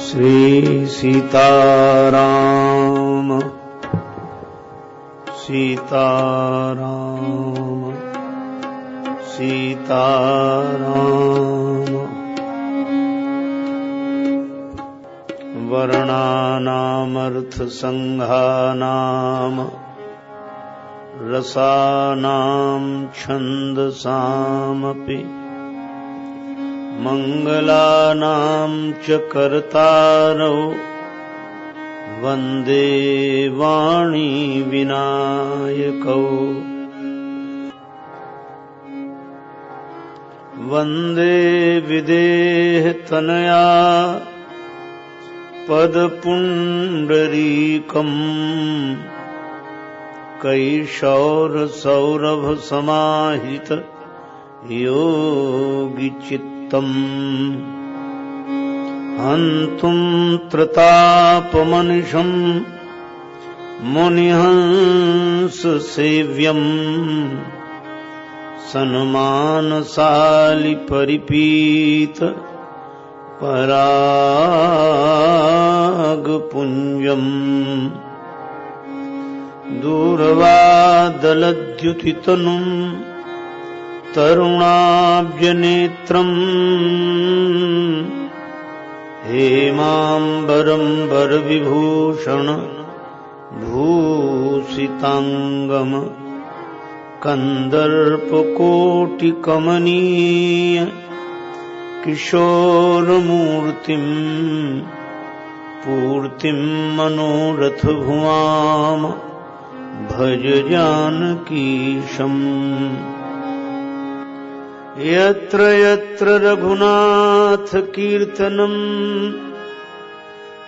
श्री सीताराम सीताराम सीताराम। वर्णानामर्थसंघानाम रसानां छन्दसामपि मंगलानां च कर्तारौ वन्दे वाणी विनायकौ। वन्दे विदेहतनया पदपुण्डरीकम् कैशोरसौरभसमाहित योगिचित्तम् हन्तुं त्रतापमनिशम् मुनिहंससेव्यम् सन्मानसालिपरिपीत परागपुञ्जम् दूरवादलद्युतितनुम् तरुणाब्जनेत्रम् हेमाम्बरम्बरविभूषण भूषिताङ्गम् कन्दर्पकोटिकमनीय किशोरमूर्तिम् पूर्तिम् मनोरथभुवाम भज जानकीशम्। यत्र यत्र रघुनाथ कीर्तनम्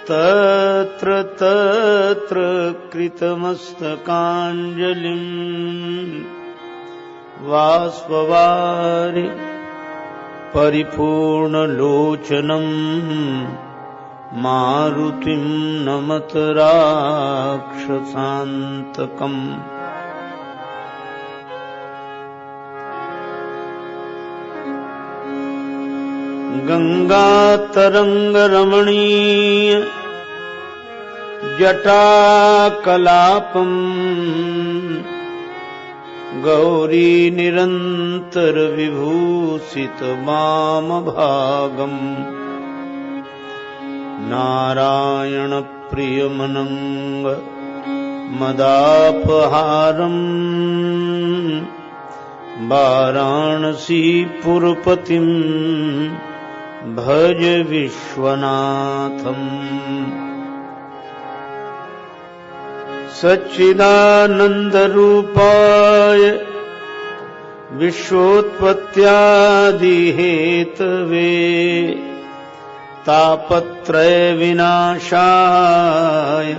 तत्र तत्र कृतमस्तकाञ्जलिम् बाष्पवारि परिपूर्णलोचनम् मारुतिं नमत राक्षसान्तकम्। गंगातरंगरमणीय जटाकलापम् गौरी निरंतर विभूषित वामभागम् नारायण प्रियमनंग मदापहारम् वाराणसीपुरपतिम् भज विश्वनाथम्। सच्चिदानन्दरूपाय विश्वोत्पत्त्यादिहेतवे तापत्रय विनाशाय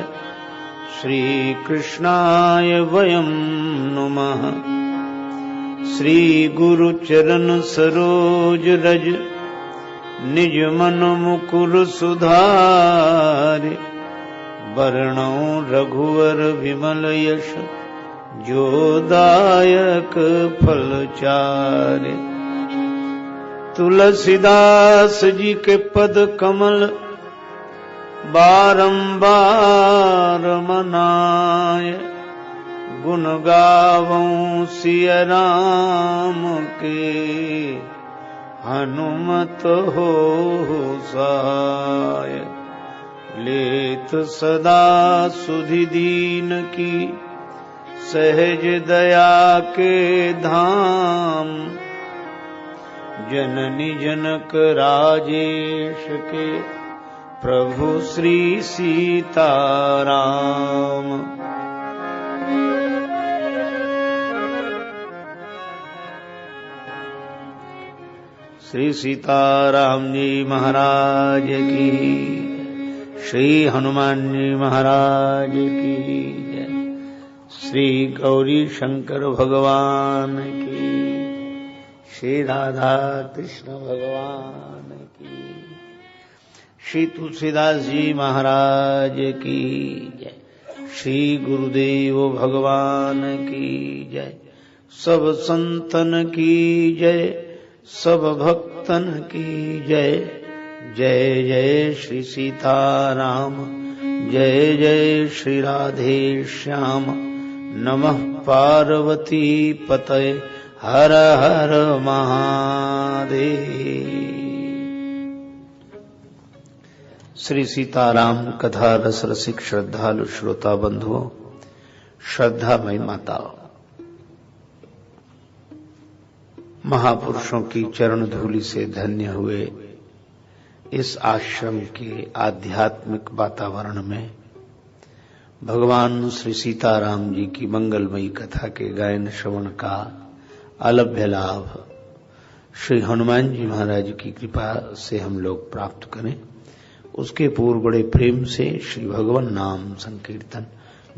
श्रीकृष्णाय वयं नुमः। श्री गुरुचरण सरोज रज निज मन मुकुर सुधारि वर्णौ रघुवर विमल यश जोदायक फलचारि। तुलसीदास जी के पद कमल बारंबार मनाय गुण गावों सिया राम के हनुमत हो साय। लेत सदा सुधि दीन की सहज दया के धाम जननी जनक राजेश के प्रभु श्री सीताराम। श्री सीताराम जी महाराज की, श्री हनुमान जी महाराज की जय। श्री गौरी शंकर भगवान की, श्री राधा कृष्ण भगवान की, श्री तुलसीदास जी महाराज की जय। श्री गुरुदेव भगवान की जय। सब संतन की जय, सब भक्तन की जय। जय जय श्री सीताराम, जय जय श्री राधे श्याम। नमः पार्वती पतये, हर हर महादेव। श्री सीताराम कथा रस रसिक श्रद्धालु श्रोता बंधुओं, श्रद्धामयी माताओं, महापुरुषों की चरण धूलि से धन्य हुए इस आश्रम के आध्यात्मिक वातावरण में भगवान श्री सीताराम जी की मंगलमयी कथा के गायन श्रवण का अलभ्य लाभ श्री हनुमान जी महाराज की कृपा से हम लोग प्राप्त करें, उसके पूर्व बड़े प्रेम से श्री भगवान नाम संकीर्तन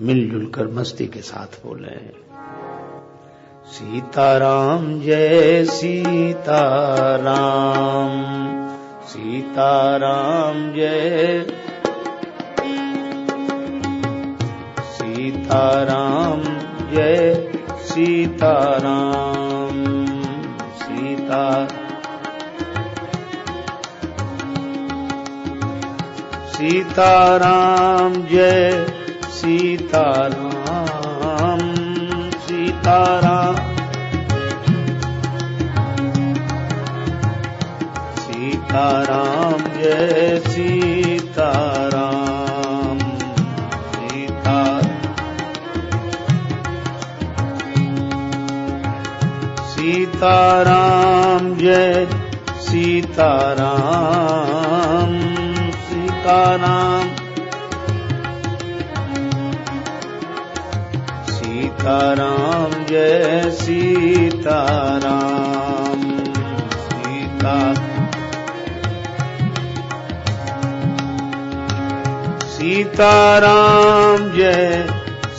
मिलजुल कर मस्ती के साथ बोले। सीताराम जय सीताराम, सीताराम जय सीताराम, जय सीताराम, सीताराम जय सीताराम, सीताराम, सीताराम जय सीताराम, सीताराम जय सीताराम, सीताराम, सीताराम जय सीताराम, सीताराम जय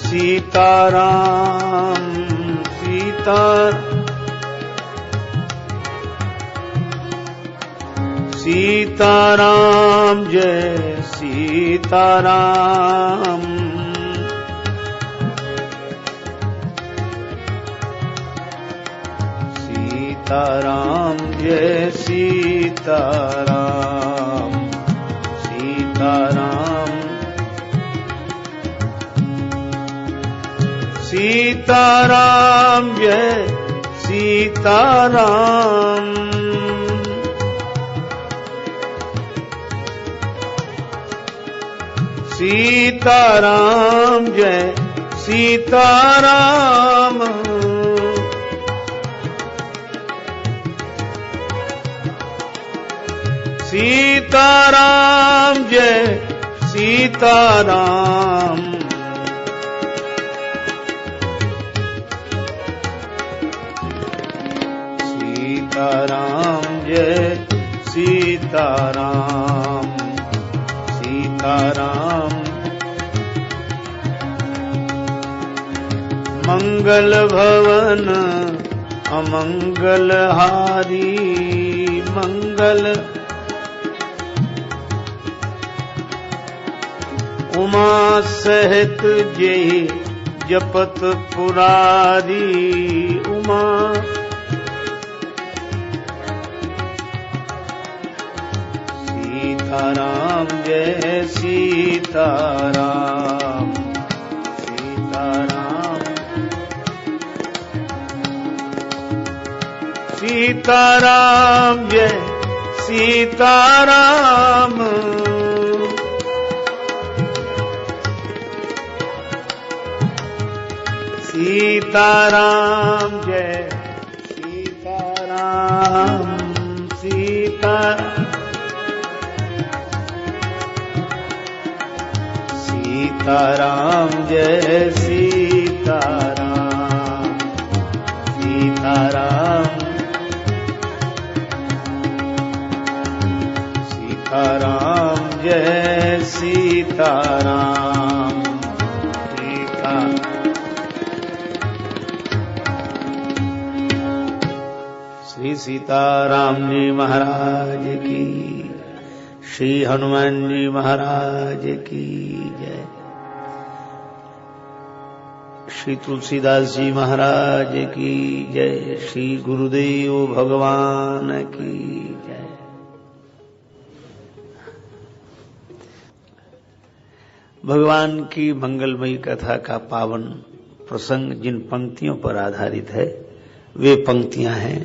सीताराम, सीताराम जय सीताराम, सीताराम जय सीताराम, सीताराम, सीताराम जय सीताराम, सीताराम जय सीताराम, सीताराम जय सीताराम, सीताराम जय सीताराम, सीताराम, मंगल भवन अमंगल हारी, मंगल उमा सहित जय जपत पुरारी, उमा सीताराम जय सीताराम, सीताराम, सीताराम जय सीताराम, सीताराम जय सीताराम, सीताराम जय सीताराम, सीताराम, सीताराम जय सीताराम, श्री सीताराम जी महाराज की, श्री हनुमान जी महाराज की जय। श्री तुलसीदास जी महाराज की जय। श्री गुरुदेव भगवान की जय। भगवान की मंगलमयी कथा का पावन प्रसंग जिन पंक्तियों पर आधारित है वे पंक्तियां हैं।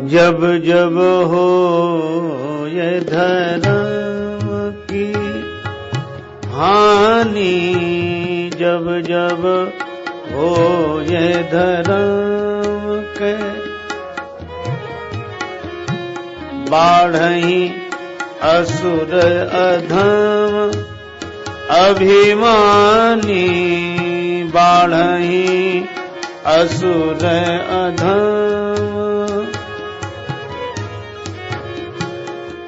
जब जब हो ये धर्म की हानि, जब जब हो ये धर्म के बाढ़ही असुर अधम अभिमानी, बाढ़ही असुर अधम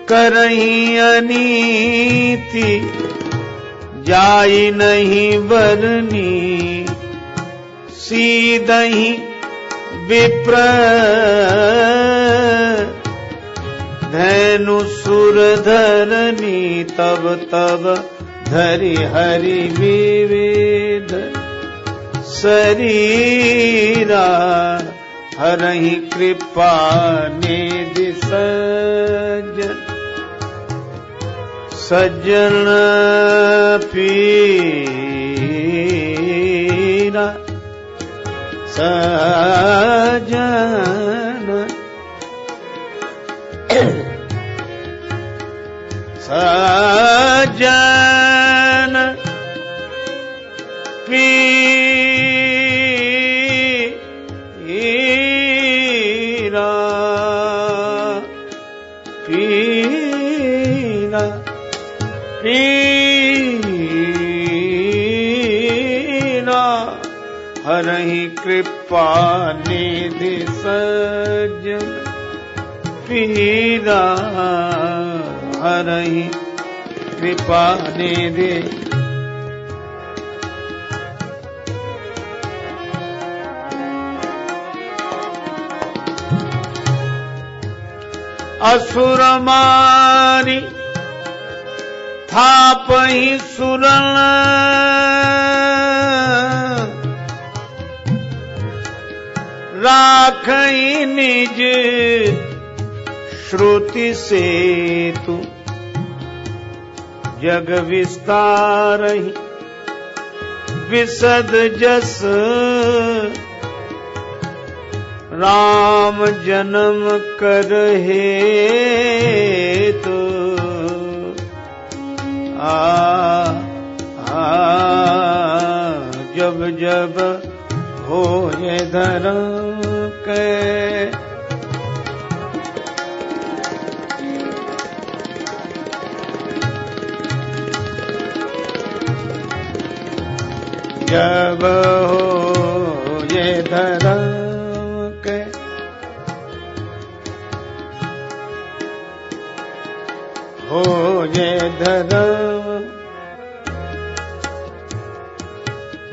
करही अनीति जाई नहीं बरनी, सीधही विप्र धैनु सुर धरनी, तब तब धरि हरि विविध शरीरा, हरहि कृपा निधि सज्जन, सज्जन पीरा, सज्जन सज्जन पीरा, पीरा, पीरा, हरहि कृपा निधि सज्जन पीरा, हरहि कृपा निधि। असुर मारी थापहि सुरन, राखहि निज श्रुति सेतु, जग विस्तारहि विशद जस, राम जन्म कर हेतु, जब जब हो ये धर्म के जब हो ये धर्म के हो ये धर्म,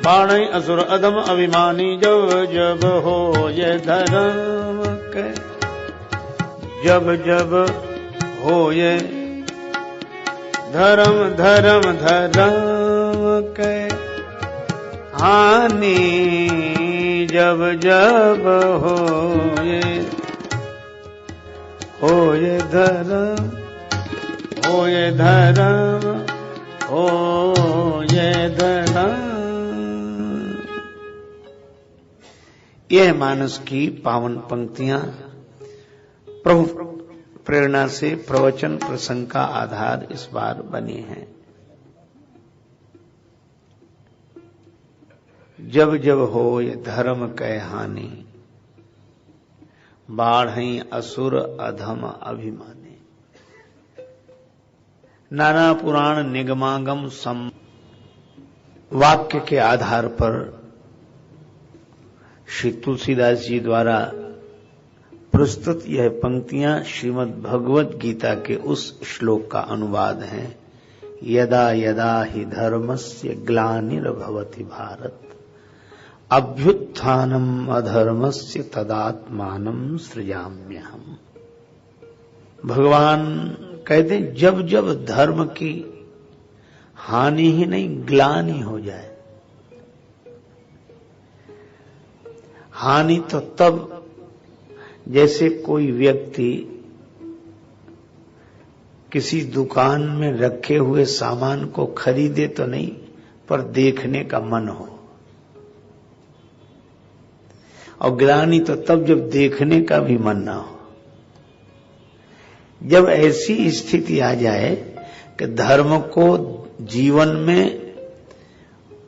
बाणई असुर अधम अभिमानी, जब जब हो ये धर्म के, जब जब हो ये धर्म धर्म धर्म के हानि, जब जब हो ये धर्म, हो ये धर्म, हो ये धर्म। यह मानस की पावन पंक्तियां प्रभु प्रेरणा से प्रवचन प्रसंग का आधार इस बार बनी हैं। जब जब हो ये धर्म कै हानि, बाढ़ई असुर अधम अभिमानी। नाना पुराण निगमागम सम वाक्य के आधार पर श्री तुलसीदास जी द्वारा प्रस्तुत यह पंक्तियां श्रीमद् भगवत गीता के उस श्लोक का अनुवाद हैं। यदा यदा हि धर्मस्य ग्लानिर्भवति भारत, अभ्युत्थानम् अधर्मस्य तदात्मानं सृजाम्यहम्। भगवान कहते हैं जब जब धर्म की हानि ही नहीं ग्लानि हो जाए, हानि तो तब जैसे कोई व्यक्ति किसी दुकान में रखे हुए सामान को खरीदे तो नहीं, पर देखने का मन हो। और ग्लानि तो तब जब देखने का भी मन ना हो। जब ऐसी स्थिति आ जाए कि धर्म को जीवन में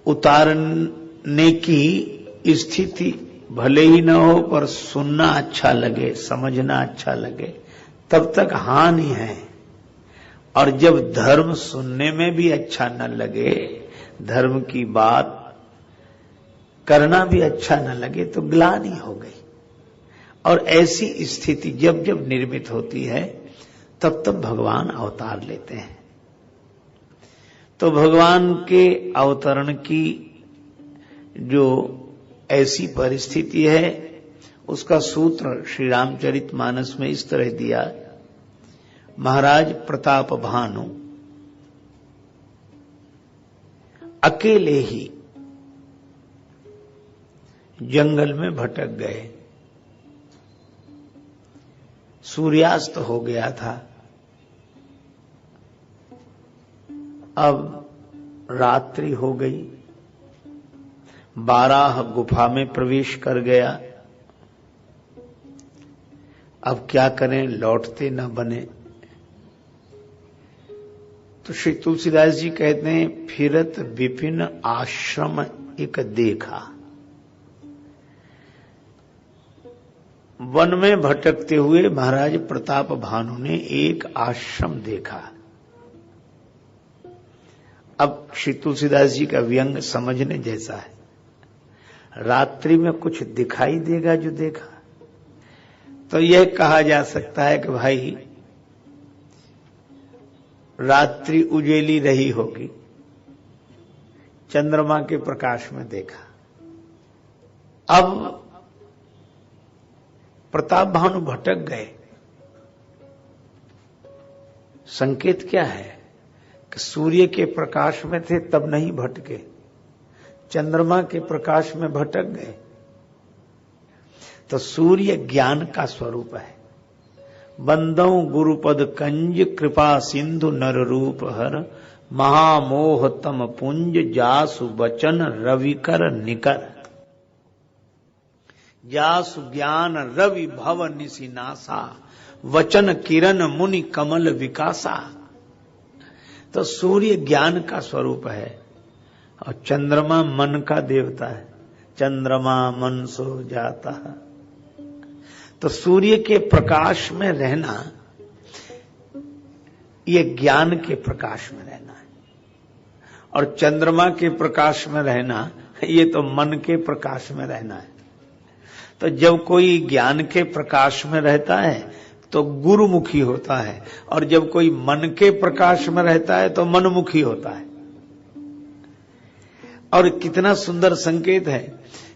उतारने की स्थिति भले ही न हो, पर सुनना अच्छा लगे, समझना अच्छा लगे, तब तक हानि है। और जब धर्म सुनने में भी अच्छा न लगे, धर्म की बात करना भी अच्छा न लगे, तो ग्लानि हो गई। और ऐसी स्थिति जब जब निर्मित होती है, तब तब भगवान अवतार लेते हैं। तो भगवान के अवतरण की जो ऐसी परिस्थिति है, उसका सूत्र श्री रामचरितमानस में इस तरह दिया। महाराज प्रताप भानु अकेले ही जंगल में भटक गए। सूर्यास्त हो गया था। अब रात्रि हो गई। बाराह गुफा में प्रवेश कर गया। अब क्या करें, लौटते न बने। तो श्री तुलसीदास जी कहते हैं, फिरत विपिन आश्रम एक देखा। वन में भटकते हुए महाराज प्रताप भानु ने एक आश्रम देखा। अब श्री तुलसीदास जी का व्यंग समझने जैसा है। रात्रि में कुछ दिखाई देगा जो देखा, तो यह कहा जा सकता है कि भाई रात्रि उजेली रही होगी, चंद्रमा के प्रकाश में देखा। अब प्रताप भानु भटक गए। संकेत क्या है कि सूर्य के प्रकाश में थे तब नहीं भटके, चंद्रमा के प्रकाश में भटक गए। तो सूर्य ज्ञान का स्वरूप है। बंदौ गुरुपद कंज कृपा सिंधु नर रूप हर, महामोह तम पुंज जासु बचन रविकर निकर। जासु ज्ञान रवि भव निसिनासा, वचन किरण मुनि कमल विकासा। तो सूर्य ज्ञान का स्वरूप है और चंद्रमा मन का देवता है। चंद्रमा मन सो जाता है। तो सूर्य के प्रकाश में रहना, ये ज्ञान के प्रकाश में रहना है। और चंद्रमा के प्रकाश में रहना, ये तो मन के प्रकाश में रहना है। तो जब कोई ज्ञान के प्रकाश में रहता है तो गुरुमुखी होता है, और जब कोई मन के प्रकाश में रहता है तो मनमुखी होता है। और कितना सुंदर संकेत है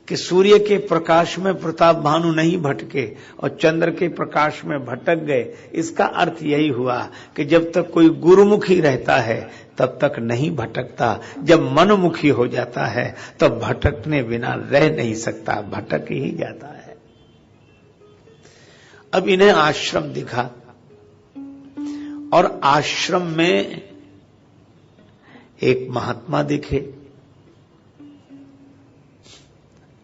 कि सूर्य के प्रकाश में प्रताप भानु नहीं भटके और चंद्र के प्रकाश में भटक गए। इसका अर्थ यही हुआ कि जब तक कोई गुरुमुखी रहता है तब तक नहीं भटकता। जब मनमुखी हो जाता है तो भटकने बिना रह नहीं सकता, भटक ही जाता है। अब इन्हें आश्रम दिखा और आश्रम में एक महात्मा दिखे।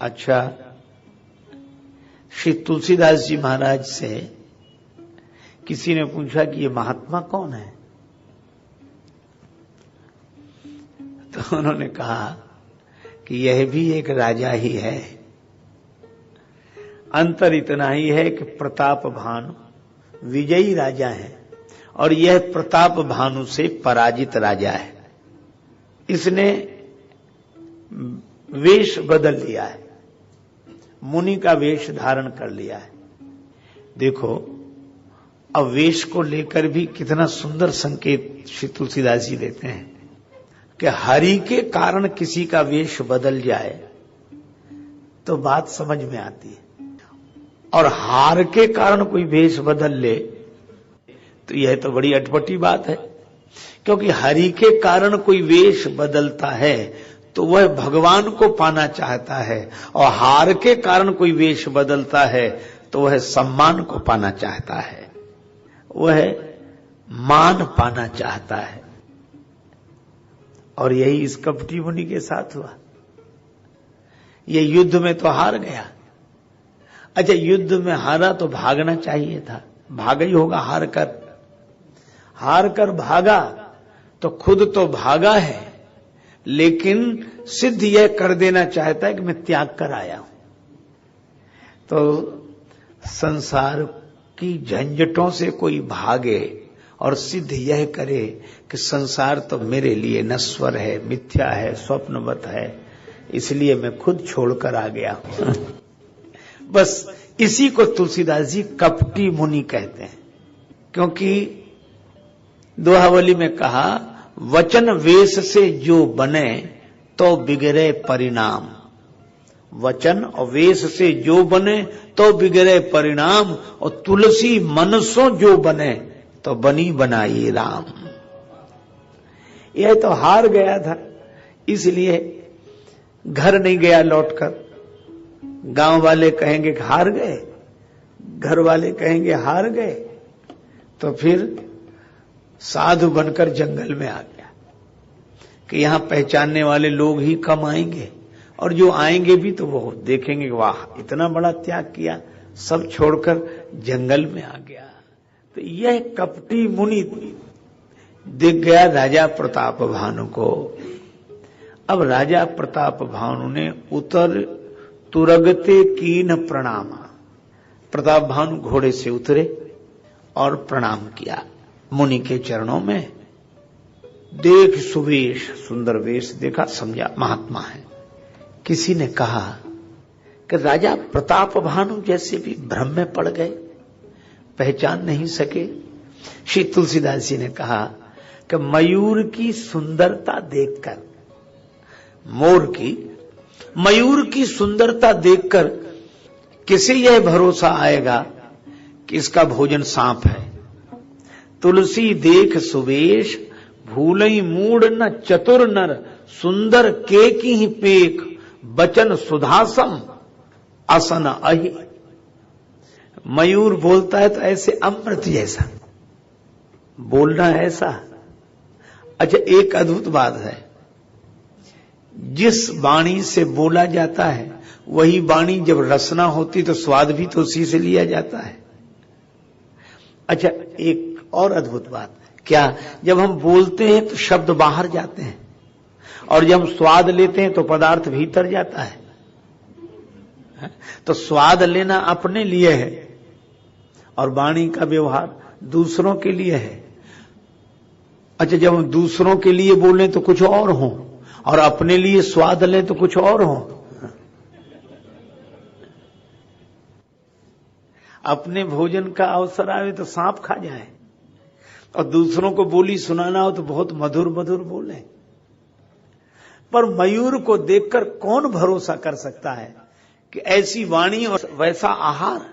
अच्छा, श्री तुलसीदास जी महाराज से किसी ने पूछा कि ये महात्मा कौन है? तो उन्होंने कहा कि यह भी एक राजा ही है। अंतर इतना ही है कि प्रताप भानु विजयी राजा है और यह प्रताप भानु से पराजित राजा है। इसने वेश बदल लिया है, मुनि का वेश धारण कर लिया है। देखो, अब वेश को लेकर भी कितना सुंदर संकेत श्री तुलसीदास जी देते हैं कि हरि के कारण किसी का वेश बदल जाए तो बात समझ में आती है, और हार के कारण कोई वेश बदल ले तो यह तो बड़ी अटपटी बात है। क्योंकि हरि के कारण कोई वेश बदलता है तो वह भगवान को पाना चाहता है, और हार के कारण कोई वेश बदलता है तो वह सम्मान को पाना चाहता है। वह मान पाना चाहता है। और यही इस कपटी मुनि के साथ हुआ। ये युद्ध में तो हार गया। अच्छा, युद्ध में हारा तो भागना चाहिए था, भागा ही होगा। हार कर भागा तो खुद तो भागा है, लेकिन सिद्ध यह कर देना चाहता है कि मैं त्याग कर आया हूं। तो संसार की झंझटों से कोई भागे और सिद्ध यह करे कि संसार तो मेरे लिए नश्वर है, मिथ्या है, स्वप्नवत है, इसलिए मैं खुद छोड़कर आ गया। बस इसी को तुलसीदास जी कपटी मुनि कहते हैं। क्योंकि दोहावली में कहा, वचन वेश से जो बने तो बिगड़े परिणाम। वचन और वेश से जो बने तो बिगड़े परिणाम, और तुलसी मनसों जो बने तो बनी बनाई राम। यह तो हार गया था, इसलिए घर नहीं गया लौटकर। गांव वाले कहेंगे हार गए, घर वाले कहेंगे हार गए, तो फिर साधु बनकर जंगल में आ गया कि यहां पहचानने वाले लोग ही कम आएंगे, और जो आएंगे भी तो वो देखेंगे वाह इतना बड़ा त्याग किया, सब छोड़कर जंगल में आ गया। तो यह कपटी मुनि दिख गया राजा प्रताप भानु को। अब राजा प्रताप भानु ने उतर तुरगते कीन प्रणामा। प्रताप भानु घोड़े से उतरे और प्रणाम किया मुनि के चरणों में। देख सुवेश, सुंदर वेश देखा, समझा महात्मा है। किसी ने कहा कि राजा प्रताप भानु जैसे भी भ्रम में पड़ गए, पहचान नहीं सके। श्री तुलसीदास जी ने कहा कि मयूर की सुंदरता देखकर, मयूर की सुंदरता देखकर किसे यह भरोसा आएगा कि इसका भोजन सांप है। तुलसी देख सुवेश, भूलई मूड न चतुर नर, सुंदर के की ही पेख, बचन सुधासम असन अहि। मयूर बोलता है तो ऐसे अमृत जैसा बोलना, ऐसा। अच्छा, एक अद्भुत बात है, जिस वाणी से बोला जाता है वही वाणी जब रसना होती तो स्वाद भी तो उसी से लिया जाता है। अच्छा, एक और अद्भुत बात, क्या, जब हम बोलते हैं तो शब्द बाहर जाते हैं, और जब हम स्वाद लेते हैं तो पदार्थ भीतर जाता है। तो स्वाद लेना अपने लिए है और वाणी का व्यवहार दूसरों के लिए है। अच्छा, जब हम दूसरों के लिए बोलें तो कुछ और हो, और अपने लिए स्वाद लें तो कुछ और हो। अपने भोजन का अवसर आवे तो सांप खा जाए, और दूसरों को बोली सुनाना हो तो बहुत मधुर मधुर बोले। पर मयूर को देखकर कौन भरोसा कर सकता है कि ऐसी वाणी और वैसा आहार।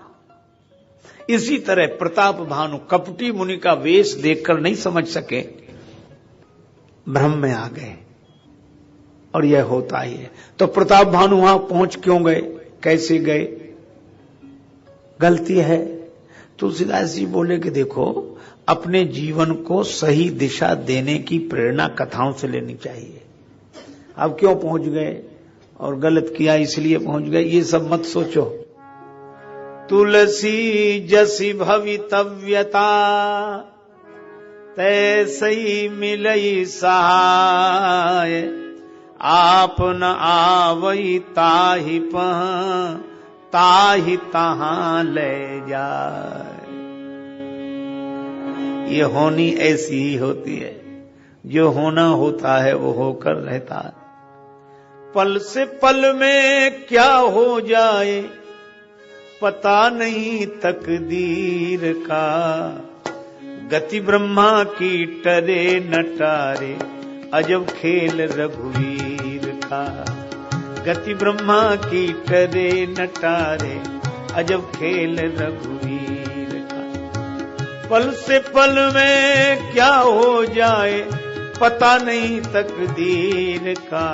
इसी तरह प्रताप भानु कपटी मुनि का वेश देखकर नहीं समझ सके, भ्रम में आ गए, और यह होता ही है। तो प्रताप भानु वहां पहुंच क्यों गए, कैसे गए, गलती है। तुलसीदास जी बोले कि देखो, अपने जीवन को सही दिशा देने की प्रेरणा कथाओं से लेनी चाहिए। अब क्यों पहुंच गए और गलत किया इसलिए पहुंच गए, ये सब मत सोचो। तुलसी जसी भवितव्यता, तैसई मिलई सहाय, आप न आवई ताहि पह, ताहि तहां ले जाए। ये होनी ऐसी ही होती है, जो होना होता है वो होकर रहता है। पल से पल में क्या हो जाए पता नहीं तकदीर का, गति ब्रह्मा की टरे न टारे, अजब खेल रघुवीर का। गति ब्रह्मा की टरे न टारे, अजब खेल रघुवीर का। पल से पल में क्या हो जाए पता नहीं तकदीर का,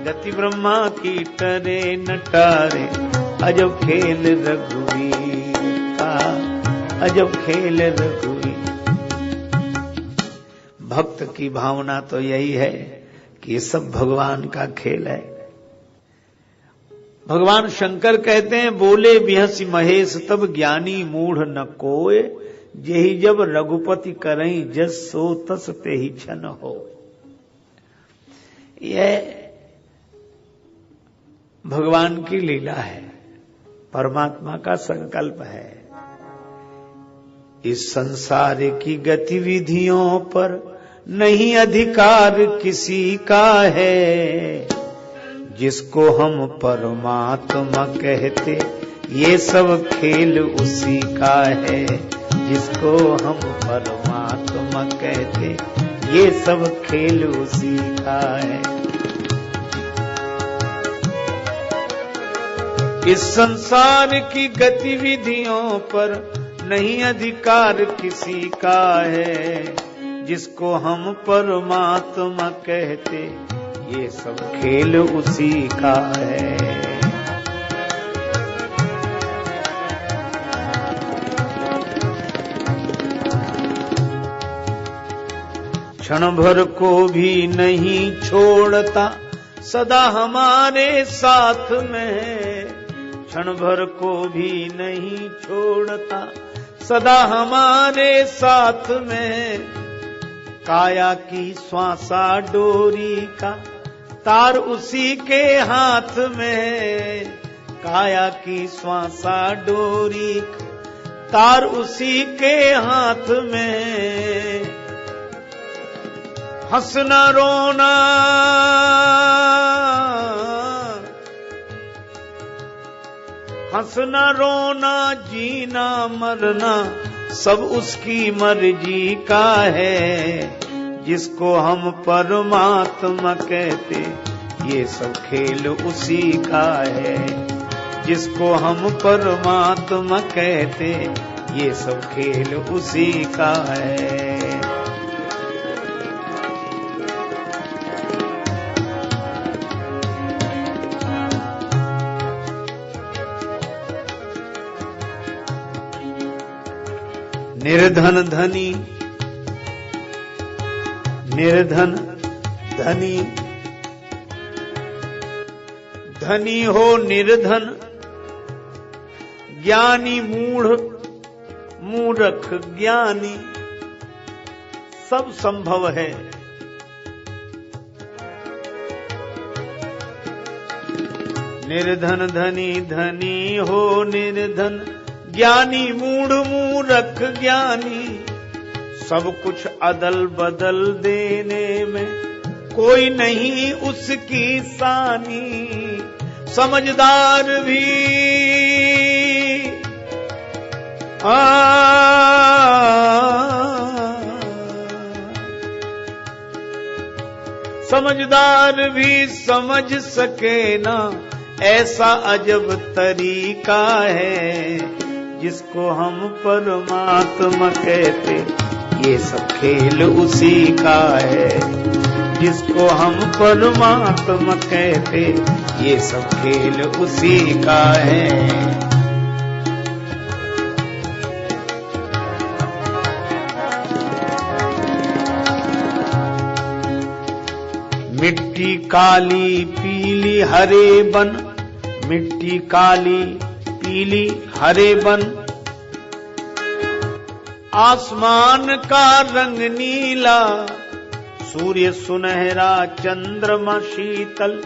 गति ब्रह्मा की टरे न टारे, अजब खेल रघुवीर का, अजब खेल रघुवीर। भक्त की भावना तो यही है कि ये सब भगवान का खेल है। भगवान शंकर कहते हैं, बोले बिहसि महेश तब ज्ञानी मूढ़ न कोय, जेहि जब रघुपति करई जस सो तस ते ही छन हो। यह भगवान की लीला है, परमात्मा का संकल्प है। इस संसार की गतिविधियों पर नहीं अधिकार किसी का है, जिसको हम परमात्मा कहते ये सब खेल उसी का है। जिसको हम परमात्मा कहते ये सब खेल उसी का है। इस संसार की गतिविधियों पर नहीं अधिकार किसी का है, जिसको हम परमात्मा कहते ये सब खेल उसी का है। क्षण भर को भी नहीं छोड़ता सदा हमारे साथ में, क्षण भर को भी नहीं छोड़ता सदा हमारे साथ में। काया की श्वासा डोरी का तार उसी के हाथ में, काया की श्वासा डोरी का तार उसी के हाथ में। हंसना रोना हंसना रोना जीना मरना सब उसकी मर्जी का है। जिसको हम परमात्मा कहते ये सब खेल उसी का है। जिसको हम परमात्मा कहते ये सब खेल उसी का है। निर्धन धनी निर्धन धनी धनी हो निर्धन, ज्ञानी मूढ़ मूर्ख ज्ञानी, सब संभव है। निर्धन धनी धनी हो निर्धन, ज्ञानी मूढ़ मूर्ख ज्ञानी, सब कुछ अदल बदल देने में कोई नहीं उसकी सानी। समझदार भी समझदार भी समझ सके ना, ऐसा अजब तरीका है। जिसको हम परमात्मा कहते ये सब खेल उसी का है। जिसको हम परमात्मा कहते ये सब खेल उसी का है। मिट्टी काली पीली हरे बन, मिट्टी काली पीली हरे बन, आसमान का रंग नीला, सूर्य सुनहरा चंद्रमा शीतल,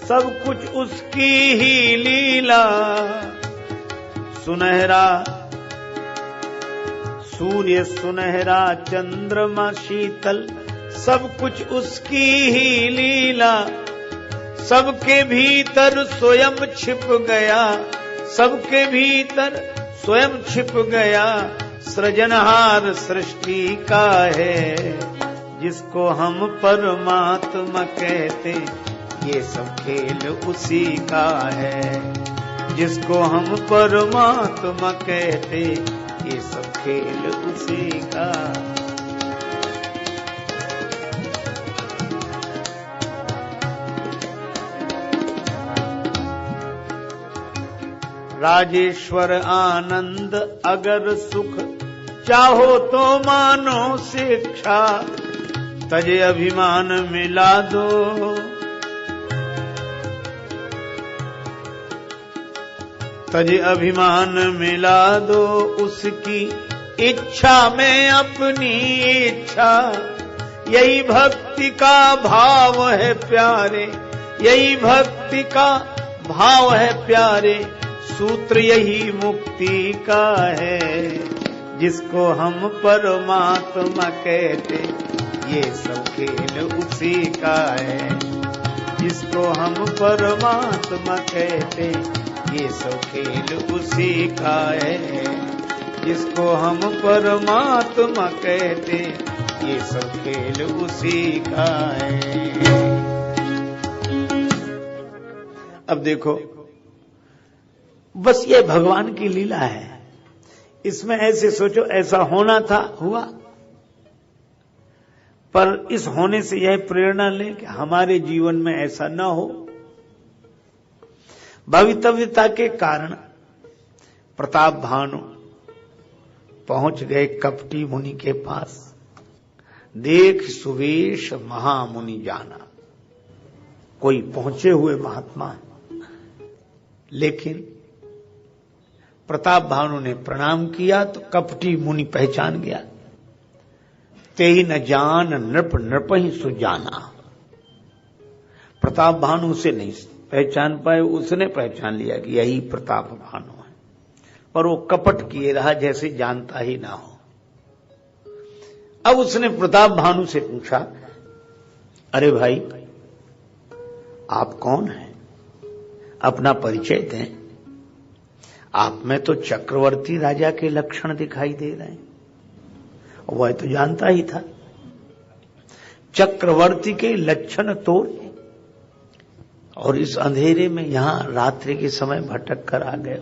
सब कुछ उसकी ही लीला। सुनहरा सूर्य सुनहरा चंद्रमा शीतल, सब कुछ उसकी ही लीला। सबके भीतर स्वयं छिप गया, सबके भीतर स्वयं छिप गया, सृजनहार सृष्टि का है। जिसको हम परमात्मा कहते ये सब खेल उसी का है। जिसको हम परमात्मा कहते ये सब खेल उसी का। राजेश्वर आनंद अगर सुख चाहो तो मानो शिक्षा, तजे अभिमान मिला दो, तजे अभिमान मिला दो, उसकी इच्छा में अपनी इच्छा। यही भक्ति का भाव है प्यारे, यही भक्ति का भाव है प्यारे, सूत्र यही मुक्ति का है। जिसको हम परमात्मा कहते, ये सब खेल उसी का है। जिसको हम परमात्मा कहते, ये सब खेल उसी का है। जिसको हम परमात्मा कहते, ये सब खेल उसी का है। अब देखो, बस ये भगवान की लीला है। इसमें ऐसे सोचो, ऐसा होना था, हुआ। पर इस होने से यह प्रेरणा लें कि हमारे जीवन में ऐसा न हो। भवितव्यता के कारण प्रताप भानु पहुंच गए कपटी मुनि के पास। देख सुवेश महामुनि जाना, कोई पहुंचे हुए महात्मा है। लेकिन प्रताप भानु ने प्रणाम किया तो कपटी मुनि पहचान गया। तेहि न जान नृप नृपहि सुजाना। प्रताप भानु उसे नहीं पहचान पाए, उसने पहचान लिया कि यही प्रताप भानु है। पर वो कपट किए रहा जैसे जानता ही ना हो। अब उसने प्रताप भानु से पूछा, अरे भाई आप कौन हैं? अपना परिचय दें। आप में तो चक्रवर्ती राजा के लक्षण दिखाई दे रहे हैं। वह तो जानता ही था चक्रवर्ती के लक्षण तोड़े, और इस अंधेरे में यहां रात्रि के समय भटक कर आ गए।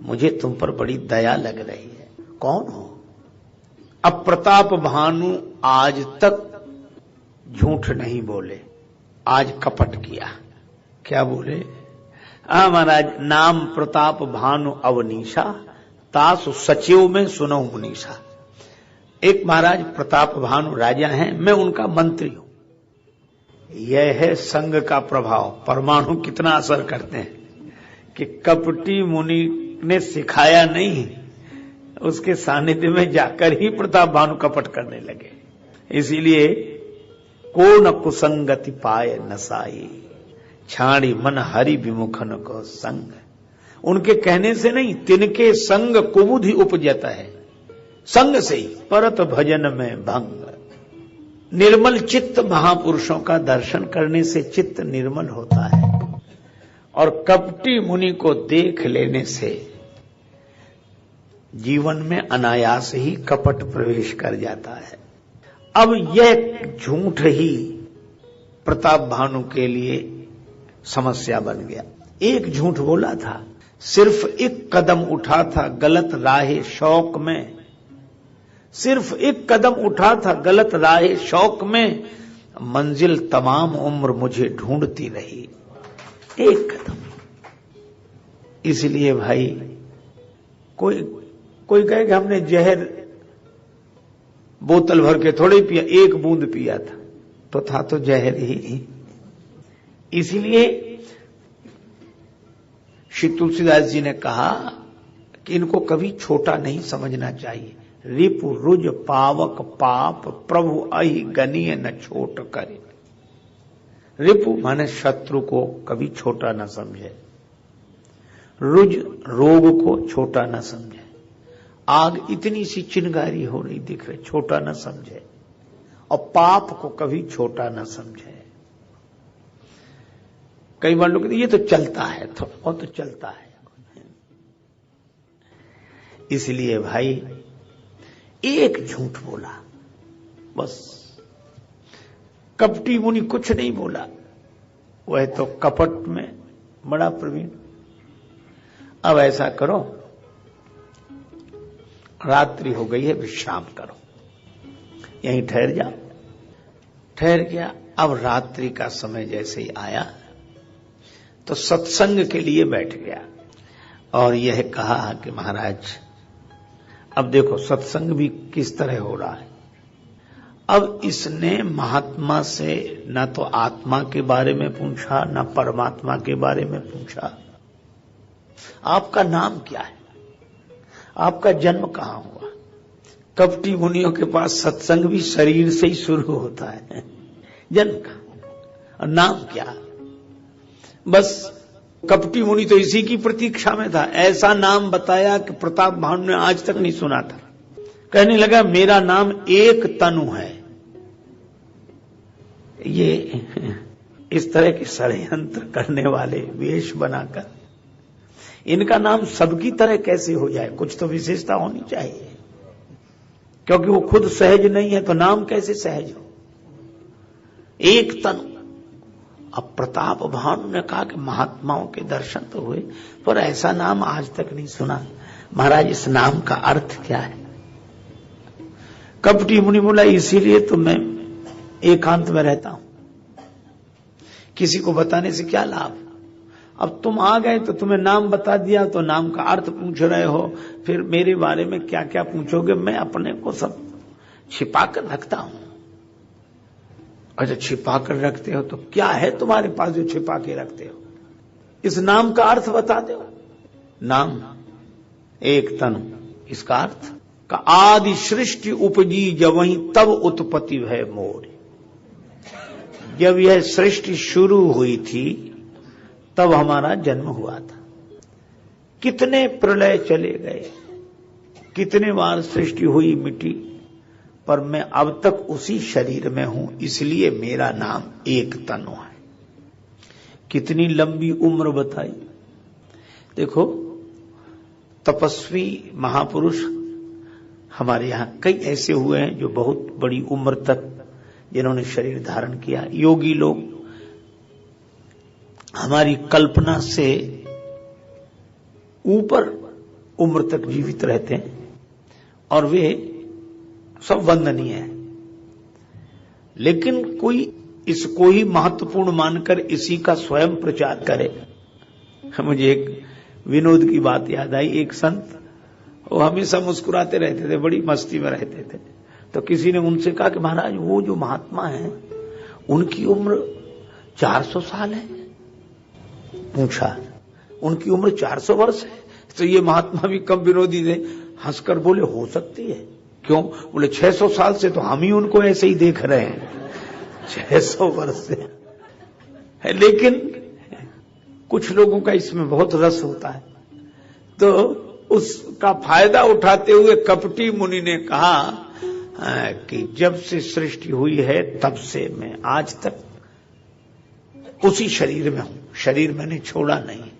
मुझे तुम पर बड़ी दया लग रही है। कौन हो? अब प्रताप भानु आज तक झूठ नहीं बोले, आज कपट किया। क्या बोले? महाराज, नाम प्रताप भानु अवनीशा, तासु सचिव में सुनो मुनीषा। एक महाराज प्रताप भानु राजा हैं, मैं उनका मंत्री हूं। यह है संग का प्रभाव। परमाणु कितना असर करते हैं कि कपटी मुनि ने सिखाया नहीं, उसके सानिध्य में जाकर ही प्रताप भानु कपट करने लगे। इसीलिए को न कुसंगति पाए नसाई, छाड़ी मन हरि विमुखन को संग। उनके कहने से नहीं, तिनके संग कुबुधि उपजता है। संग से ही परत भजन में भंग। निर्मल चित्त महापुरुषों का दर्शन करने से चित्त निर्मल होता है, और कपटी मुनि को देख लेने से जीवन में अनायास ही कपट प्रवेश कर जाता है। अब यह झूठ ही प्रताप भानु के लिए समस्या बन गया। एक झूठ बोला था, सिर्फ एक कदम उठा था गलत राहे शौक में। सिर्फ एक कदम उठा था गलत राहे शौक में, मंजिल तमाम उम्र मुझे ढूंढती रही। एक कदम। इसलिए भाई, कोई कहे कि हमने जहर बोतल भर के थोड़े पिया, एक बूंद पिया था, तो था तो जहर ही। इसलिए श्री तुलसीदास जी ने कहा कि इनको कभी छोटा नहीं समझना चाहिए। रिपु रुज पावक पाप प्रभु अहि गनीय न छोट करे। रिपु माने शत्रु को कभी छोटा न समझे, रुज रोग को छोटा न समझे। आग इतनी सी चिंगारी हो रही दिख रही, छोटा न समझे। और पाप को कभी छोटा न समझे। कई बार लोग कहते ये तो चलता है, थोड़ा बहुत तो चलता है। इसलिए भाई, एक झूठ बोला बस। कपटी मुनि कुछ नहीं बोला, वह तो कपट में बड़ा प्रवीण। अब ऐसा करो, रात्रि हो गई है, विश्राम करो, यहीं ठहर जाओ। ठहर गया। अब रात्रि का समय जैसे ही आया तो सत्संग के लिए बैठ गया और यह कहा कि महाराज, अब देखो सत्संग भी किस तरह हो रहा है। अब इसने महात्मा से न तो आत्मा के बारे में पूछा, न परमात्मा के बारे में पूछा। आपका नाम क्या है, आपका जन्म कहां हुआ। कपटी मुनियों के पास सत्संग भी शरीर से ही शुरू होता है, जन्म का और नाम क्या। बस कपटी मुनि तो इसी की प्रतीक्षा में था। ऐसा नाम बताया कि प्रताप भानु ने आज तक नहीं सुना था। कहने लगा मेरा नाम एक तनु है। ये इस तरह के षड्यंत्र करने वाले वेश बनाकर इनका नाम सबकी तरह कैसे हो जाए, कुछ तो विशेषता होनी चाहिए, क्योंकि वो खुद सहज नहीं है तो नाम कैसे सहज हो। एक तनु। अब प्रताप भानु ने कहा कि महात्माओं के दर्शन तो हुए, पर ऐसा नाम आज तक नहीं सुना। महाराज इस नाम का अर्थ क्या है। कपटी मुनि बोला इसीलिए तो मैं एकांत में रहता हूं, किसी को बताने से क्या लाभ। अब तुम आ गए तो तुम्हें नाम बता दिया तो नाम का अर्थ पूछ रहे हो, फिर मेरे बारे में क्या क्या पूछोगे। मैं अपने को सब छिपा कर रखता हूं। अच्छा छिपा कर रखते हो तो क्या है तुम्हारे पास जो छिपा के रखते हो। इस नाम का अर्थ बता दो। नाम एक तनु, इसका अर्थ का आदि सृष्टि उपजी जब वहीं तब उत्पत्ति है मोर। जब यह सृष्टि शुरू हुई थी तब हमारा जन्म हुआ था। कितने प्रलय चले गए, कितने बार सृष्टि हुई मिटी, पर मैं अब तक उसी शरीर में हूं, इसलिए मेरा नाम एक तनु है। कितनी लंबी उम्र बताई। देखो तपस्वी महापुरुष हमारे यहां कई ऐसे हुए हैं जो बहुत बड़ी उम्र तक जिन्होंने शरीर धारण किया। योगी लोग हमारी कल्पना से ऊपर उम्र तक जीवित रहते हैं और वे सब वंदनीय है। लेकिन कोई इसको ही महत्वपूर्ण मानकर इसी का स्वयं प्रचार करे। मुझे एक विनोद की बात याद आई। एक संत वो हमेशा मुस्कुराते रहते थे, बड़ी मस्ती में रहते थे। तो किसी ने उनसे कहा कि महाराज वो जो महात्मा है उनकी उम्र 400 साल है। पूछा उनकी उम्र 400 वर्ष है। तो ये महात्मा भी कम विरोधी थे, हंसकर बोले हो सकती है। क्यों? बोले 600 साल से तो हम ही उनको ऐसे ही देख रहे हैं, 600 वर्ष से है। लेकिन कुछ लोगों का इसमें बहुत रस होता है, तो उसका फायदा उठाते हुए कपटी मुनि ने कहा कि जब से सृष्टि हुई है तब से मैं आज तक उसी शरीर में हूं, शरीर मैंने छोड़ा नहीं।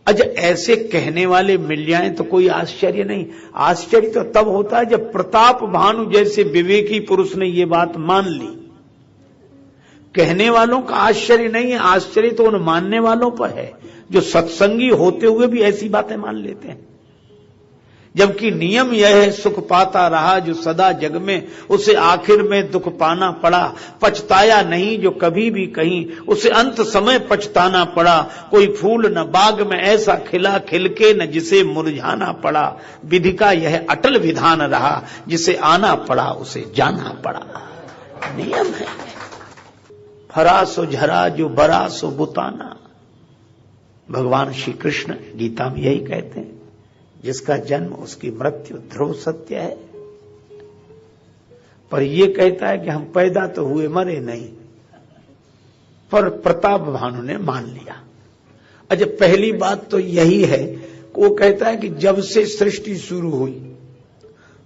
अच्छा ऐसे कहने वाले मिल जाएं तो कोई आश्चर्य नहीं। आश्चर्य तो तब होता है जब प्रताप भानु जैसे विवेकी पुरुष ने ये बात मान ली। कहने वालों का आश्चर्य नहीं है, आश्चर्य तो उन मानने वालों पर है जो सत्संगी होते हुए भी ऐसी बातें मान लेते हैं। जबकि नियम यह है सुख पाता रहा जो सदा जग में, उसे आखिर में दुख पाना पड़ा। पछताया नहीं जो कभी भी कहीं, उसे अंत समय पछताना पड़ा। कोई फूल न बाग में ऐसा खिला खिलके न जिसे मुरझाना पड़ा। विधि का यह अटल विधान रहा, जिसे आना पड़ा उसे जाना पड़ा। नियम है। फरा सो झरा जो बरा सो बुताना। भगवान श्री कृष्ण गीता में यही कहते हैं, जिसका जन्म उसकी मृत्यु ध्रुव सत्य है। पर यह कहता है कि हम पैदा तो हुए मरे नहीं। पर प्रताप भानु ने मान लिया। अच्छा पहली बात तो यही है, वो कहता है कि जब से सृष्टि शुरू हुई,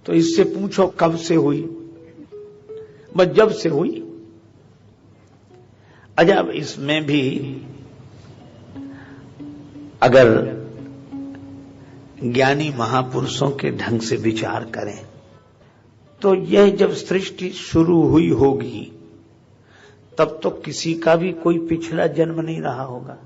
तो इससे पूछो कब से हुई। बस जब से हुई। अच्छा अब इसमें भी अगर ज्ञानी महापुरुषों के ढंग से विचार करें तो यह जब सृष्टि शुरू हुई होगी तब तो किसी का भी कोई पिछला जन्म नहीं रहा होगा,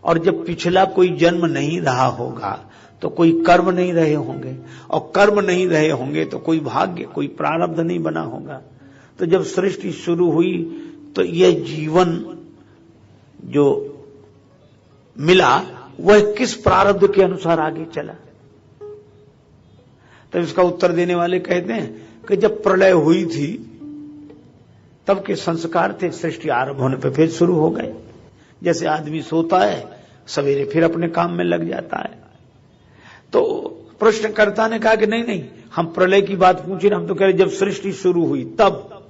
और जब पिछला कोई जन्म नहीं रहा होगा तो कोई कर्म नहीं रहे होंगे, और कर्म नहीं रहे होंगे तो कोई भाग्य, कोई प्रारब्ध नहीं बना होगा। तो जब सृष्टि शुरू हुई तो यह जीवन जो मिला वह किस प्रारब्ध के अनुसार आगे चला। तो इसका उत्तर देने वाले कहते हैं कि जब प्रलय हुई थी तब के संस्कार थे, सृष्टि आरंभ होने पर फिर शुरू हो गए। जैसे आदमी सोता है सवेरे फिर अपने काम में लग जाता है। तो प्रश्नकर्ता ने कहा कि नहीं नहीं, हम प्रलय की बात पूछे, हम तो कह रहे जब सृष्टि शुरू हुई तब।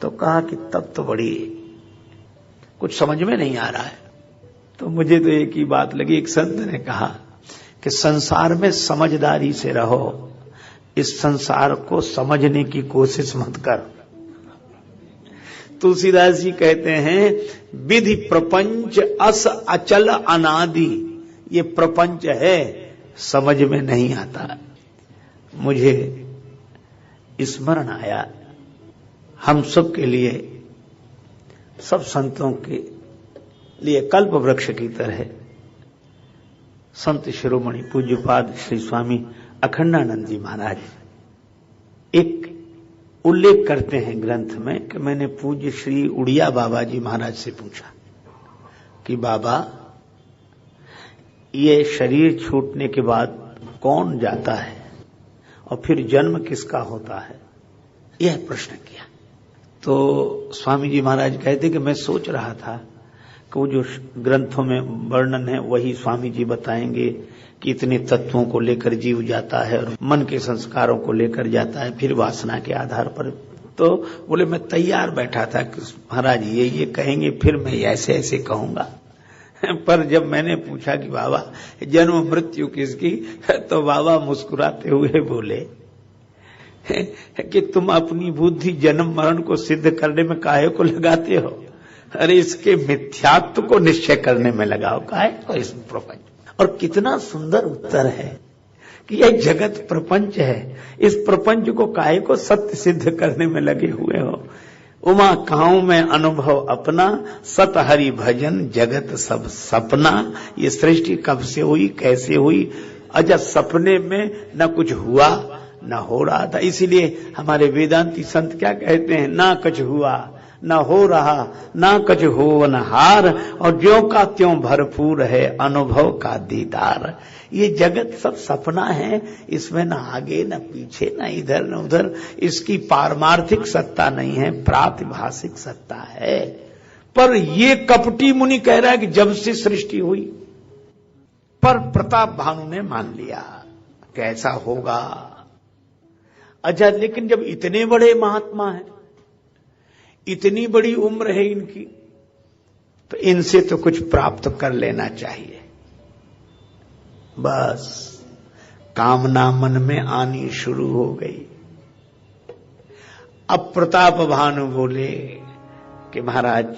तो कहा कि तब तो बड़ी कुछ समझ में नहीं आ रहा है। तो मुझे तो एक ही बात लगी, एक संत ने कहा कि संसार में समझदारी से रहो, इस संसार को समझने की कोशिश मत कर। तुलसीदास जी कहते हैं विधि प्रपंच अस अचल अनादि, ये प्रपंच है समझ में नहीं आता। मुझे स्मरण आया हम सब के लिए, सब संतों के लिए कल्प वृक्ष की तरह संत शिरोमणि पूज्यपाद श्री स्वामी अखंडानंद जी महाराज एक उल्लेख करते हैं ग्रंथ में कि मैंने पूज्य श्री उड़िया बाबा जी महाराज से पूछा कि बाबा ये शरीर छूटने के बाद कौन जाता है और फिर जन्म किसका होता है, यह प्रश्न किया। तो स्वामी जी महाराज कहते कि मैं सोच रहा था कि वो जो ग्रंथों में वर्णन है वही स्वामी जी बताएंगे कि इतने तत्वों को लेकर जीव जाता है और मन के संस्कारों को लेकर जाता है, फिर वासना के आधार पर। तो बोले मैं तैयार बैठा था कि महाराज ये कहेंगे, फिर मैं ऐसे ऐसे कहूंगा। पर जब मैंने पूछा कि बाबा जन्म मृत्यु किसकी, तो बाबा मुस्कुराते हुए बोले कि तुम अपनी बुद्धि जन्म मरण को सिद्ध करने में काहे को लगाते हो, अरे इसके मिथ्यात्व को निश्चय करने में लगाओ काहे को इस प्रपंच। और कितना सुंदर उत्तर है कि यह जगत प्रपंच है, इस प्रपंच को काहे को सत्य सिद्ध करने में लगे हुए हो। उमा काऊ में अनुभव अपना, सत हरि भजन जगत सब सपना। ये सृष्टि कब से हुई, कैसे हुई, अजब सपने में न कुछ हुआ न हो रहा था। इसीलिए हमारे वेदांती संत क्या कहते हैं, ना कुछ हुआ न हो रहा ना कुछ हो न हार, और ज्यों का त्यों भरपूर है अनुभव का दीदार। ये जगत सब सपना है, इसमें न आगे न पीछे न इधर न उधर, इसकी पारमार्थिक सत्ता नहीं है, प्रातिभाषिक सत्ता है। पर ये कपटी मुनि कह रहा है कि जब से सृष्टि हुई। पर प्रताप भानु ने मान लिया कि ऐसा होगा। अच्छा, लेकिन जब इतने बड़े महात्मा हैं, इतनी बड़ी उम्र है इनकी, तो इनसे तो कुछ प्राप्त कर लेना चाहिए। बस कामना मन में आनी शुरू हो गई। अब प्रताप भानु बोले कि महाराज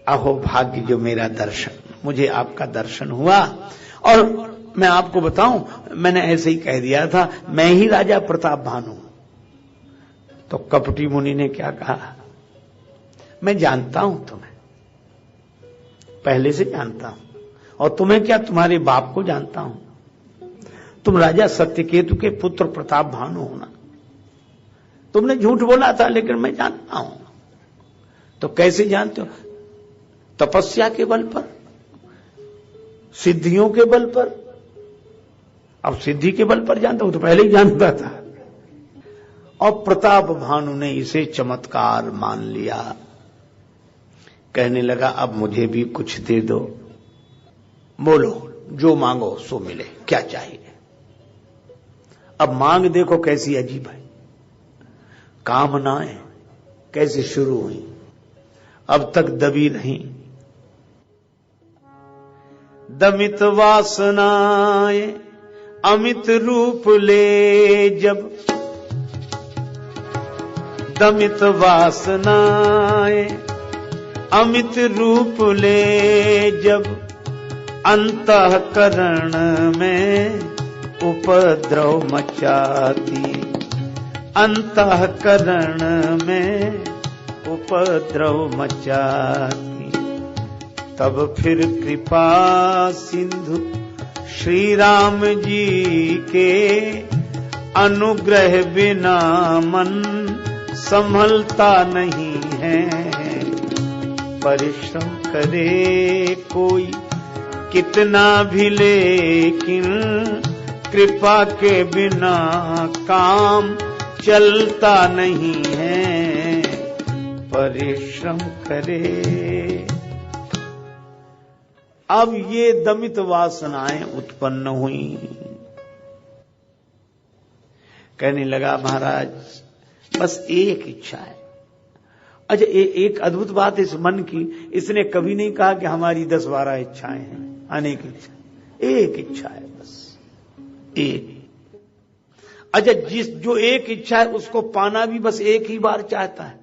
अहो भाग्य जो मेरा दर्शन, मुझे आपका दर्शन हुआ। और मैं आपको बताऊं, मैंने ऐसे ही कह दिया था मैं ही राजा प्रताप भानु। तो कपटी मुनि ने क्या कहा, मैं जानता हूं तुम्हें, पहले से जानता हूं, और तुम्हें क्या, तुम्हारे बाप को जानता हूं। तुम राजा सत्यकेतु के पुत्र प्रताप भानु हो ना। तुमने झूठ बोला था लेकिन मैं जानता हूं। तो कैसे जानते हो, तपस्या के बल पर, सिद्धियों के बल पर। अब सिद्धि के बल पर जानता हूं तो पहले ही जानता था। और प्रताप भानु ने इसे चमत्कार मान लिया। कहने लगा अब मुझे भी कुछ दे दो, बोलो जो मांगो सो मिले, क्या चाहिए। अब मांग देखो कैसी अजीब है, कामनाएं कैसे शुरू हुई, अब तक दबी नहीं। दमित वासनाएं अमित रूप ले जब, दमित वासनाएं अमित रूप ले जब, अंतःकरण में उपद्रव मचाती, अंतःकरण में उपद्रव मचाती। तब फिर कृपा सिंधु श्री राम जी के, अनुग्रह बिना मन संभलता नहीं है। परिश्रम करे कोई कितना भी, लेकिन कृपा के बिना काम चलता नहीं है, परिश्रम करे। अब ये दमित वासनाएं उत्पन्न हुई। कहने लगा महाराज बस एक इच्छा है। अच्छा एक अद्भुत बात इस मन की, इसने कभी नहीं कहा कि हमारी 10-12 इच्छाएं हैं, अनेक इच्छा, एक इच्छा है बस एक। अच्छा जो एक इच्छा है उसको पाना भी बस एक ही बार चाहता है,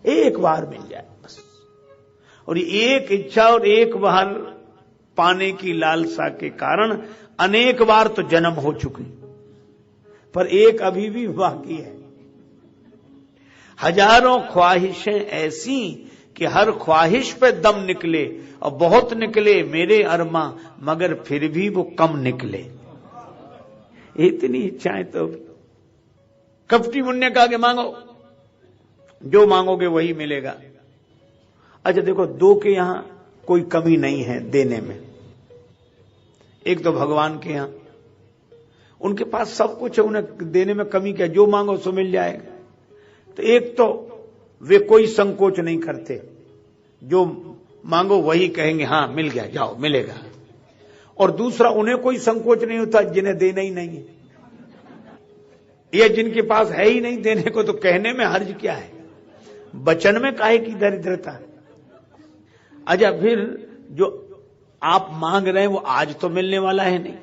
एक बार मिल जाए बस। और एक इच्छा और एक बार पाने की लालसा के कारण अनेक बार तो जन्म हो चुकी, पर एक अभी भी बाकी है। हजारों ख्वाहिशें ऐसी कि हर ख्वाहिश पे दम निकले और बहुत निकले मेरे अरमा, मगर फिर भी वो कम निकले। इतनी इच्छाएं तो। कपटी मुन्ने कहा कि मांगो, जो मांगोगे वही मिलेगा। अच्छा देखो, दो के यहां कोई कमी नहीं है देने में। एक तो भगवान के यहां, उनके पास सब कुछ है, उन्हें देने में कमी क्या, जो मांगो सो मिल जाएगा। तो एक तो वे कोई संकोच नहीं करते, जो मांगो वही कहेंगे हाँ मिल गया, जाओ मिलेगा। और दूसरा उन्हें कोई संकोच नहीं होता जिन्हें देना ही नहीं है, या जिनके पास है ही नहीं देने को, तो कहने में हर्ज क्या है, वचन में काहे की दरिद्रता। अच्छा फिर जो आप मांग रहे हैं वो आज तो मिलने वाला है नहीं,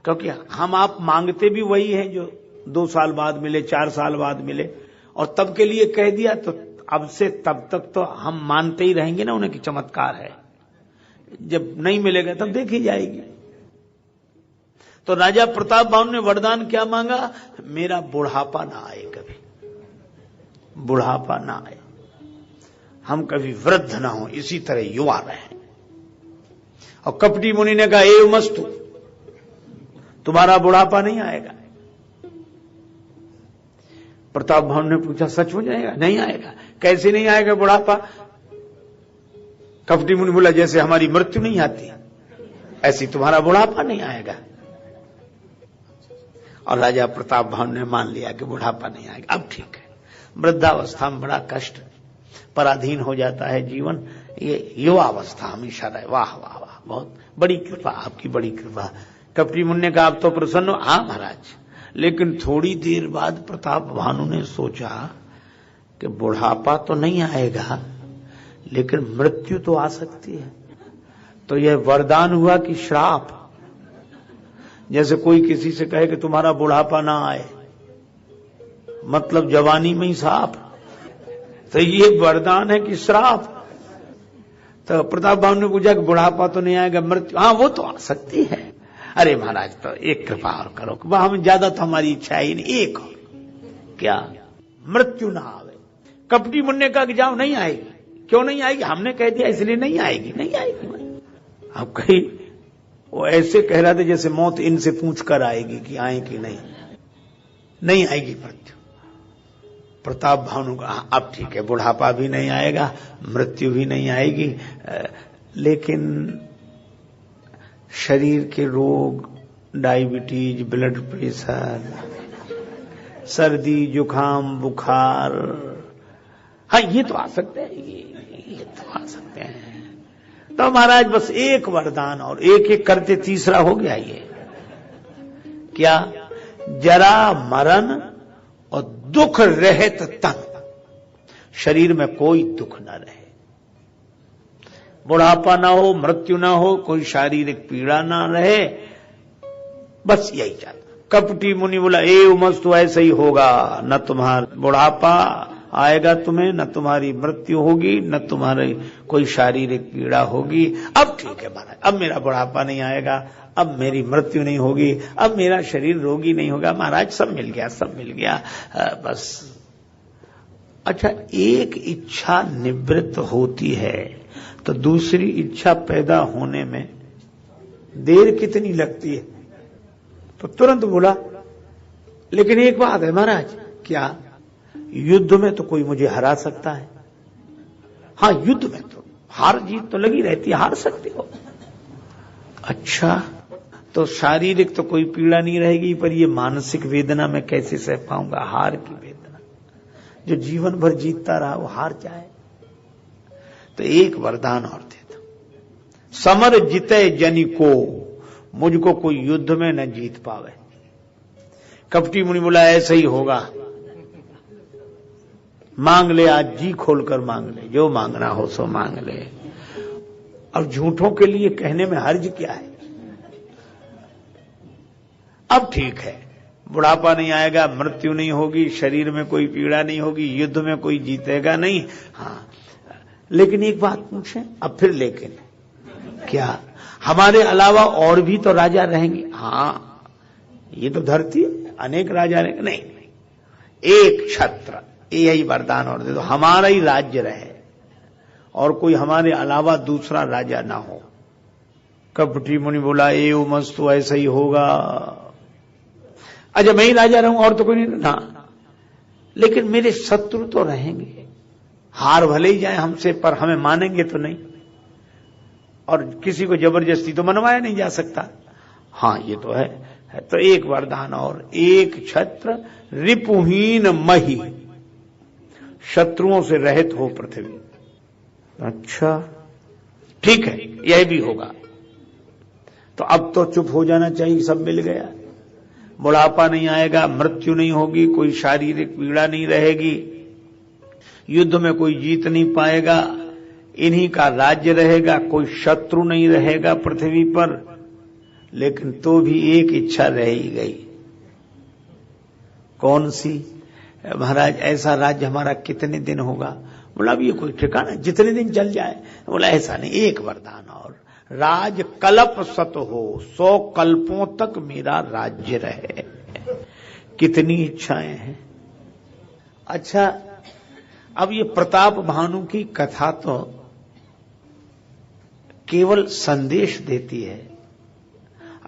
क्योंकि हम आप मांगते भी वही हैं जो 2 साल बाद मिले, 4 साल बाद मिले, और तब के लिए कह दिया तो अब से तब तक तो हम मानते ही रहेंगे ना उन्हें कि चमत्कार है। जब नहीं मिलेगा तब देखी जाएगी। तो राजा प्रताप भानु ने वरदान क्या मांगा, मेरा बुढ़ापा ना आए, कभी बुढ़ापा ना आए, हम कभी वृद्ध ना हो, इसी तरह युवा रहें। और कपटी मुनि ने कहा एव मस्तु, तुम्हारा बुढ़ापा नहीं आएगा। प्रताप भानु ने पूछा सच हो जाएगा? नहीं आएगा। कैसे नहीं आएगा बुढ़ापा? कपटी मुनि बोला जैसे हमारी मृत्यु नहीं आती ऐसी तुम्हारा बुढ़ापा नहीं आएगा। और राजा प्रताप भानु ने मान लिया कि बुढ़ापा नहीं आएगा। अब ठीक है, वृद्धावस्था में बड़ा कष्ट पराधीन हो जाता है जीवन, ये युवावस्था हमेशा रहे। वाह वाह वाह, बहुत बड़ी कृपा, आपकी बड़ी कृपा। कपटी मुनि ने कहा आप तो प्रसन्न हो? हाँ महाराज। लेकिन थोड़ी देर बाद प्रताप भानु ने सोचा कि बुढ़ापा तो नहीं आएगा, लेकिन मृत्यु तो आ सकती है। तो यह वरदान हुआ कि श्राप। जैसे कोई किसी से कहे कि तुम्हारा बुढ़ापा ना आए, मतलब जवानी में ही साफ, तो ये वरदान है कि श्राप। तो प्रताप भानु ने पूछा कि बुढ़ापा तो नहीं आएगा, मृत्यु? हाँ वो तो आ सकती है। अरे महाराज तो एक कृपा और करो, वह हम ज्यादा तो हमारी इच्छा ही नहीं, एक और क्या, मृत्यु ना आवे। कपटी मुनि ने कहा कि जाओ नहीं आएगी। क्यों नहीं आएगी? हमने कह दिया इसलिए नहीं आएगी। नहीं आएगी। अब कहीं वो ऐसे कह रहा था जैसे मौत इनसे पूछ कर आएगी कि आए कि नहीं। नहीं आएगी मृत्यु। प्रताप भानु का अब ठीक है, बुढ़ापा भी नहीं आएगा, मृत्यु भी नहीं आएगी, लेकिन शरीर के रोग, डायबिटीज, ब्लड प्रेशर, सर्दी, जुकाम, बुखार, हाँ ये तो आ सकते हैं, ये तो आ सकते हैं। तो महाराज बस एक वरदान, और एक एक करते तीसरा हो गया। ये क्या? जरा मरण और दुख रहित तन, शरीर में कोई दुख न रहे, बुढ़ापा ना हो, मृत्यु ना हो, कोई शारीरिक पीड़ा ना रहे, बस यही चाहता। कपटी मुनि बोला एव मस्तु, ऐसा ही होगा, न तुम्हारा बुढ़ापा आएगा तुम्हें, न तुम्हारी मृत्यु होगी, न तुम्हारी कोई शारीरिक पीड़ा होगी। अब ठीक है महाराज, अब मेरा बुढ़ापा नहीं आएगा, अब मेरी मृत्यु नहीं होगी, अब मेरा शरीर रोगी नहीं होगा। महाराज सब मिल गया, सब मिल गया, बस। अच्छा, एक इच्छा निवृत्त होती है तो दूसरी इच्छा पैदा होने में देर कितनी लगती है? तो तुरंत बोला, लेकिन एक बात है महाराज। क्या? युद्ध में तो कोई मुझे हरा सकता है। हाँ, युद्ध में तो हार जीत तो लगी रहती है, हार सकते हो। अच्छा, तो शारीरिक तो कोई पीड़ा नहीं रहेगी, पर ये मानसिक वेदना मैं कैसे सह पाऊंगा, हार की वेदना। जो जीवन भर जीतता रहा वो हार जाए। तो एक वरदान और दे दो, समर जिते जनि को, मुझको कोई युद्ध में न जीत पावे। कपटी मुनि बोला ऐसा ही होगा, मांग ले, आज जी खोलकर मांग ले, जो मांगना हो सो मांग ले। अब झूठों के लिए कहने में हर्ज क्या है। अब ठीक है, बुढ़ापा नहीं आएगा, मृत्यु नहीं होगी, शरीर में कोई पीड़ा नहीं होगी, युद्ध में कोई जीतेगा नहीं। हाँ, लेकिन एक बात पूछें, अब फिर लेकिन क्या हमारे अलावा और भी तो राजा रहेंगे? हाँ, ये तो धरती अनेक राजा रहेंगे। नहीं, एक छत्र, यही वरदान और दे दो, हमारा ही राज्य रहे और कोई हमारे अलावा दूसरा राजा ना हो। कपटी मुनि बोला एवं मस्तु, ऐसा ही होगा। अच्छा, मैं ही राजा रहूं और तो कोई नहीं ना, लेकिन मेरे शत्रु तो रहेंगे, हार भले ही जाए हमसे पर हमें मानेंगे तो नहीं, और किसी को जबरदस्ती तो मनवाया नहीं जा सकता। हाँ, ये तो है। तो एक वरदान और, एक छत्र रिपुहीन मही, शत्रुओं से रहित हो पृथ्वी। अच्छा ठीक है, यह भी होगा। तो अब तो चुप हो जाना चाहिए, सब मिल गया। बुढ़ापा नहीं आएगा, मृत्यु नहीं होगी, कोई शारीरिक पीड़ा नहीं रहेगी, युद्ध में कोई जीत नहीं पाएगा, इन्हीं का राज्य रहेगा, कोई शत्रु नहीं रहेगा पृथ्वी पर। लेकिन तो भी एक इच्छा रह ही गई। कौन सी? महाराज ऐसा राज्य हमारा कितने दिन होगा? बोला अब ये कोई ठिकाना, जितने दिन चल जाए। बोला ऐसा नहीं, एक वरदान और, राज कल्प सत हो, 100 कल्पों तक मेरा राज्य रहे। कितनी इच्छाएं हैं। अच्छा, अब ये प्रताप भानु की कथा तो केवल संदेश देती है।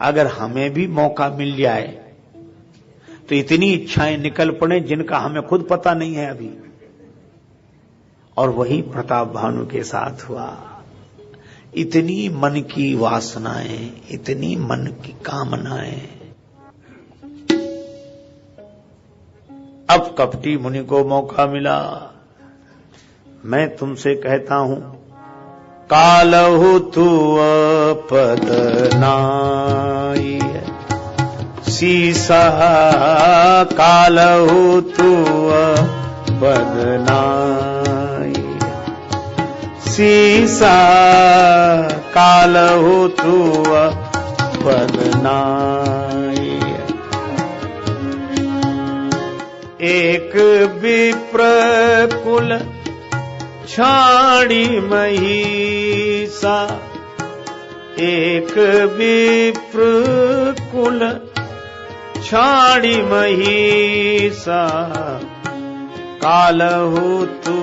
अगर हमें भी मौका मिल जाए तो इतनी इच्छाएं निकल पड़े जिनका हमें खुद पता नहीं है अभी। और वही प्रताप भानु के साथ हुआ। इतनी मन की वासनाएं, इतनी मन की कामनाएं। अब कपटी मुनि को मौका मिला। मैं तुमसे कहता हूं, कालहु तू पद नाई, सीसा कालहु तू पद नाई, सीसा कालहु तू पद नाई। एक विप्र कुल छाड़ी महिषा, एक विप्र कुल छाड़ी महिषा, कालहु तू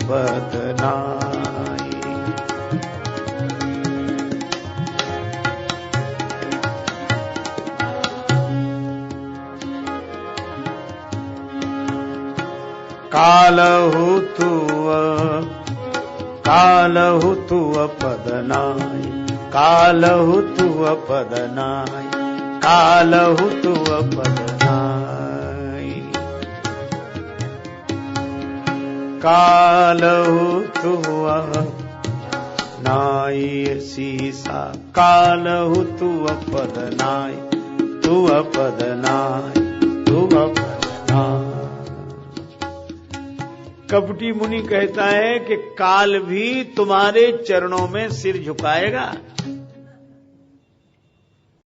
पद नाई। कालहु तू पद नाई, कालहु तू पद नाई, कालहु तू पद नाई, कालहु तू नाई सीसा, कालहु तू पद नाई, तू पद नाई, तू पद नाई। कपटी मुनि कहता है कि काल भी तुम्हारे चरणों में सिर झुकाएगा।